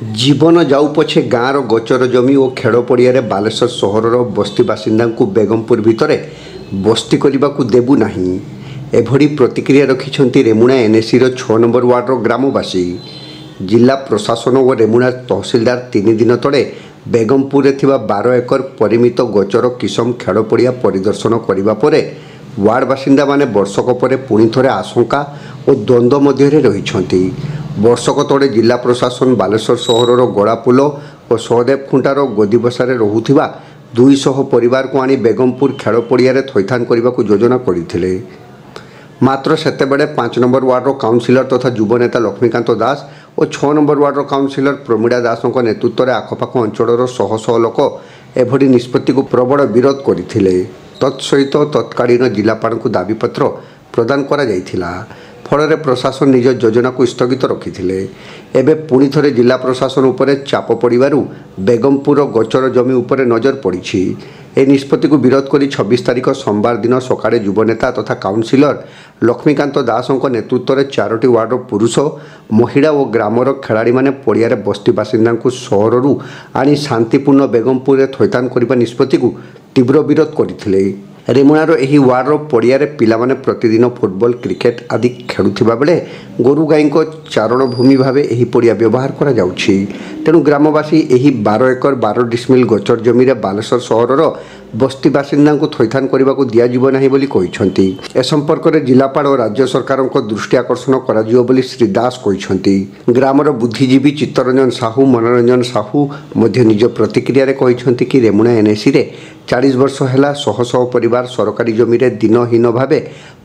जीवन जाऊ पछे गाँवर गोचर जमी और खेड़ पड़िया बालेश्वर सहरर बस्ती बासिंदा बेगमपुर भितर बस्ती करने को देबू नहीं एभली प्रतिक्रिया रखिंट रेमुणा एनएसी 6 नंबर वार्डर ग्रामवासी। जिला प्रशासन और रेमुणा तहसिलदार 3 दिन तले बेगमपुर 12 एकर परिमित गोचर किसम खेड़ पड़िया परिदर्शन करने पर वार्ड बासिंदा माने वर्षक पर पुणी थे आशंका और द्वंद्व मध्य रही। वर्षक तले जिला प्रशासन बालेश्वर सहरर गड़ापुल और सहदेव खुंटार गदिबसार रोहुथिबा 200 परिवार को आनी बेगमपुर खेड़ पड़िया थैथान करने को योजना करते। मात्र सेतेबेले 5 नंबर वार्डर काउंसिलर तथा युवनेता लक्ष्मीकांत दास और 6 नंबर वार्डर काउंसिलर प्रमीड़ा दास नेतृत्व में आखपाख अंचल शह शह लोक एभली निष्पत्ति को प्रबल विरोध करते। तत्सहित तत्कालीन जिलापाल को दाबीपत्र प्रदान करा जायथिला। फल प्रशासन निज योजना को स्थगित रखिथिले। एबे पुणी थरे जिला प्रशासन उपरे चाप पड़िबारु बेगमपुर गोचर जमी उपरे नजर पड़ी। ए निष्पत्ति को विरोध करी 26 तारिख सोमवार दिन सकाळे युवनेता तथा काउंसिलर लक्ष्मीकांत दास नेतृत्व में 4टी वार्डर पुरुष महिला और ग्रामर खेलाड़ी माने पड़िया बस्ती बासिंदा सहरु आनी शांतिपूर्ण बेगमपुर थैथान करने निष्पत्ति को तीव्र विरोध करते। रेमुणार एही वार्डर पड़िया पिलामाने प्रतिदिन फुटबॉल क्रिकेट आदि खेलुथिबा बेले गोरु गाई चारण भूमि भाव यही पड़िया व्यवहार करा जाउछि। तेणु ग्रामवासी एही 12 एकर 12 डिसमिल गोचर जमी बालेश्वर सहरर बस्ती बासिंदा को थैथान करने को दिज्व ना बोली कहिसंती। ए संपर्क में जिलापाल और राज्य सरकार दृष्टि आकर्षण करा बोली श्री दास कहिसंती। ग्रामर बुद्धिजीवी चित्तरंजन साहू मनोरंजन साहू मध्य निज प्रतिक्रिया कहिसंती कि रेमुणा एनएसी 40 वर्ष है शह शह परिवार सरकारी जमी दिनहीन भाव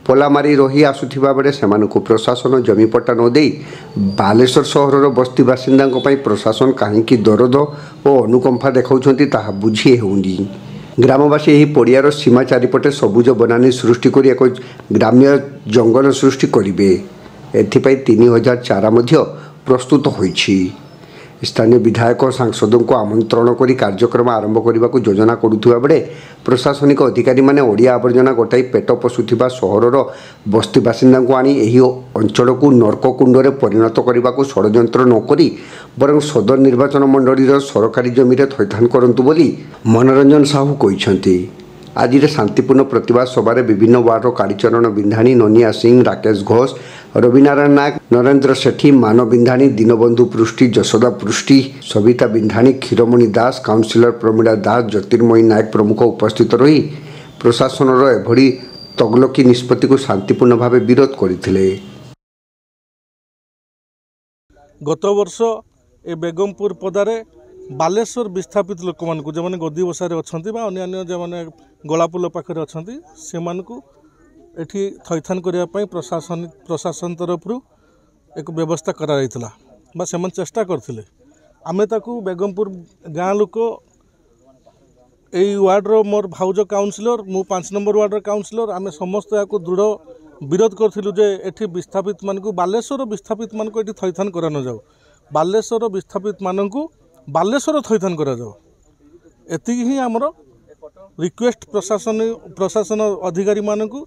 पला मारी रही आसुथिबा बेले सेमानकु प्रशासन जमीपट्टा न देई बालेश्वर सहरर बस्ती बासिंदा प्रशासन कहीं दरद और अनुकंपा देखाउछंती ताहा बुझी हेउनी। ग्रामवासी यही पड़ियार सीमा चारिपटे सबुज बनानी सृष्टि कर एक ग्राम्य जंगल सृष्टि करेंगे। एथिपाई 3000 चारा मध्य प्रस्तुत होइछि। स्थानीय विधायक सांसदों को आमंत्रण कर कार्यक्रम आरंभ करने को योजना करुवा बेले प्रशासनिक अधिकारी माने ओडिया आवर्जना गोटाई पेट पशुवा सहरर बस्ती बासिंदा को आनी एही अंचल को नर्ककुंड परिणत करने को षड्यंत्र नक बरं सदर निर्वाचन मंडलीर सरकारी जमी थैथान करंतु बोली मनोरंजन साहू कहिसंती। आज शांतिपूर्ण प्रतिवाद सभारे विभिन्न वार्डर कालीचरण बिंधाणी ननिया सिंह राकेश घोष रविनारायण नायक नरेंद्र सेठी मान बिंधाणी दीनबंधु पृष्टि जशोदा पृष्टि सविता बिंधाणी क्षीरमणि दास काउंसिलर प्रमीड़ा दास ज्योतिर्मयी नायक प्रमुख उपस्थित रही प्रशासन एभली तगलकी निष्पत्ति को शांतिपूर्ण भाव विरोध करते। गत वर्ष ए बेगमपुर पदारे बालेश्वर विस्थापित लोक मान जो मैंने गदी बसारे अच्छा अन्य जो मैंने गलापुल पाखे अच्छा से एठी थैथान करने प्रशासन तरफ एक व्यवस्था करा से चेष्टा करथिले। आमे ताकू बेगमपुर गाँ लोक यही वार्डर मोर भाउज काउंसिलर मु 5 नंबर वार्डर काउंसिलर आमे समस्त या दृढ़ विरोध करथिलु जे एठी विस्थापित मानकू बालेश्वर विस्थापित मानकू एठी थैथान करा न जाऊ बालेश्वर विस्थापित मानकू बालेश्वर थैथान करा जाऊ। एतिकी ही आमर रिक्वेस्ट प्रशासन अधिकारी मानकू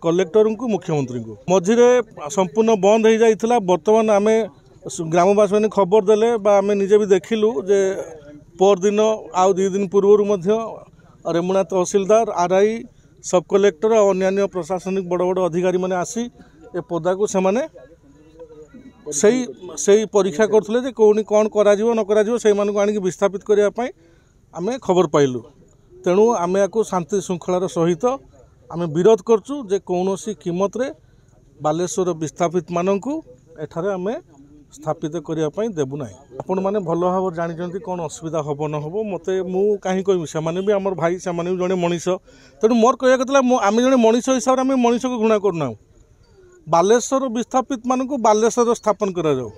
कलेक्टर को मुख्यमंत्री को मझिरे संपूर्ण बंद हो जाइथिला। वर्तमान आमे ग्रामवासी मैंने खबर देले आम निजे भी देखिलु जे पर दिन आउ 2 दिन पूर्व रेमुणा तहसिलदार आरआई सब कलेक्टर और अन्य प्रशासनिक बड़ बड़ अधिकारी माने आसी ए पदा को सेमाने सही परीक्षा करथले जे कोनी कोन करा जिवो न करा जिवो से मानको आनी विस्थापित करिया पई आमे खबर पाइलु। तेणु आमे याको शांति श्रृंखलार सहित आमे विरोध करचु जे कौनसी कीमत रे बालेश्वर विस्थापित मानकू एठारे आमे स्थापित करिया पई देबु नाही। आपण माने भल भाव जानिचंती कोन असुविधा हबो न हबो मते मु काहे कहबि से माने भी हमर भाई से माने भी जने मनीष। तेणु मोर कहया कतला आमे जने मनीष हिसाब रे आमे मनीष को घृणा करना बालेश्वर विस्थापित मानकू बालेश्वर स्थापन करा जाऊ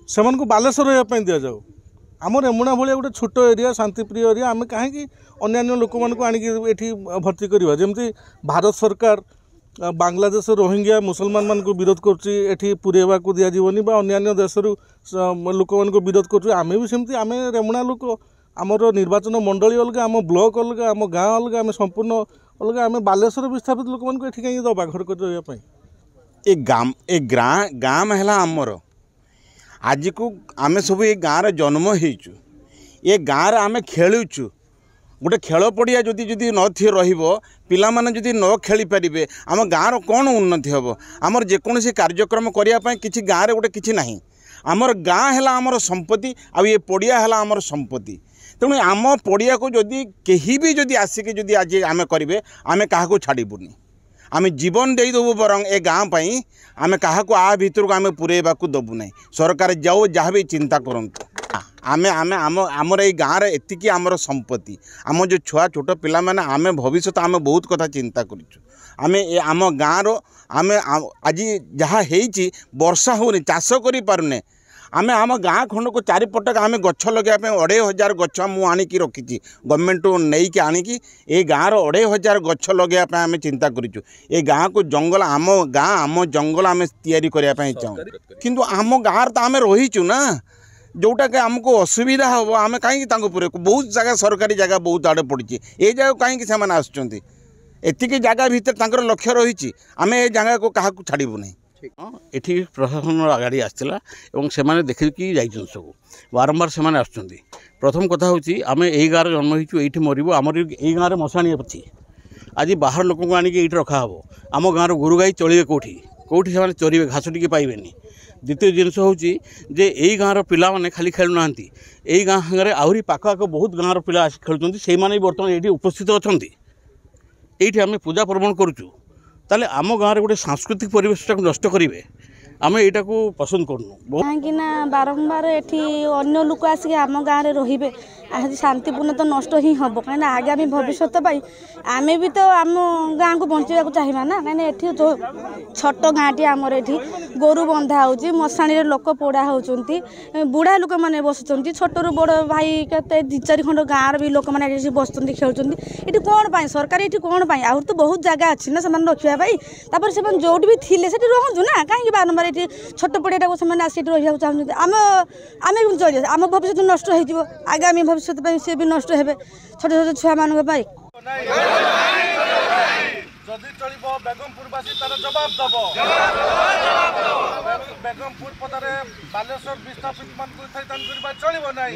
से मानकू बालेश्वर या पई दिया जाऊ। आम रेमुणा भाया गोटे छोट एरिया शांतिप्रिय एरिया आम कहीं अन्य लोक मानक आनिकी भर्ती करवा जमी भारत सरकार बांग्लादेश रोहिंग्या मुसलमान मान विरोध करुँची पुरेवा को दिज्वनी अन्य देश लोक मान विरोध करें भी सेमती आम रेमुणा लोक आमर निर्वाचन मंडली अलग आम ब्लॉक अलग आम गाँ अलग आम संपूर्ण अलग आम बालेश्वर विस्थापित लोक मान कहीं दबा घर कर गाम है आमर आज को आम सब ये गाँव जन्म होइचु ये गाँव आम खेलुचु गोटे खेल पड़िया जदि जदि न पिला माने जदि न खेली पारे आम गाँव कौन उन्नति हम आमर जेकोसी कार्यक्रम करने किसी गाँव गोटे किसी ना आमर गाँ है आमर संपत्ति आ ये पड़िया है आमर संपत्ति तेणु आम पड़िया को जदि कहीं भी जदि आसिक जदि आज आम करेंगे आम क्या छाड़बूनी आम जीवन देदेबू बरং ए गाँव पाई आम क्या आ भितर को आम पूरेबा दबू ना सरकार जाओ जहाँ भी चिंता करूँ आमे आमे आम आमर ये गाँव रे एतिकी आमर संपत्ति आम जो छुआ छोट पिला माने आमे भविष्य आमे बहुत कथा चिंता करूँ आमे आम गाँव आम आज जहाँ होइची वर्षा होनी चाष करि पारुने आमे आम गाँ खंड को चारिपटक आम गछ लगे 2,500 गछ मुझे आणिकी रखी गवर्नमेंट नहीं कि आणिकी ये गाँव 2,500 गछ लगे आम चिंता करूँ ये गाँव को जंगल आम गाँ आम जंगल आम तैयारी करने चाहूँ किंतु आम गाँव तो आम रहीचु ना जोटा कि आमको असुविधा हम आम कहीं पूरे बहुत जगह सरकारी जगह बहुत आड़े पड़ी ये जगह कहीं से आसुँच एतिकी जगह भितर लक्ष्य रही आम ए जगह को क्या छाड़बू नहीं ये प्रशासन गाड़ी आसला से देखिकी जाइए सब बारंबार से आसुँच प्रथम कथा हूँ आम यही गाँव जन्म होइचु ये मरबू आमर यही गाँव में मशाणी अच्छी आज बाहर लोक को आणिक ये रखा हम आम गाँव गोरु गाई चलिए कौटी कौटी से चरिए घास टी पाइबे द्वितीय जिनस हूँ जे यही गाँव पिला माने खाली खेलुना यही गाँव सागर आहरी पाख आख बहुत गाँव पिला खेलुँच से बर्तमान ये उपस्थित अच्छा ये आम पूजा पर्वण करुचु ताले आम गाँव गोटे सांस्कृतिक परिवेश नष्ट करेंगे आम यहाँ को पसंद करूँ कहीं बारंबार ये अन्य लोक आसिक आम गाँव में रे आज शांतिपूर्ण तो नष्ट ही हम कहीं आगामी भविष्य आम भी तो आम गाँव को बंचा चाहिए ना कहीं जो छोट गाँटी आमर ये गोरु बंधा हो मशाणी लोक पोड़ा होती बुढ़ा लोक मैंने बसुँच छोटू बड़ भाई के 2-4 खंड गाँव भी लोक मैंने बसुँच खेलुँच ये कौन पाई सरकार ये कौन पाई आहरी तो बहुत जगह अच्छी ना से रखापी से जो भी थे से रुँ ना कहीं बारंबार ये छोट पड़िया से आसिक रहा चाहते आम चलिए आम भविष्य नष्ट हो आगामी भविष्य सी भी नष्ट हे छोट छोट छुआ मान जदि चलिबो बेगमपुरवासी तार जवाब दबो बेगमपुर पदारे बालेश्वर विस्थापित मान को थैतान करबा चलिबो नाही।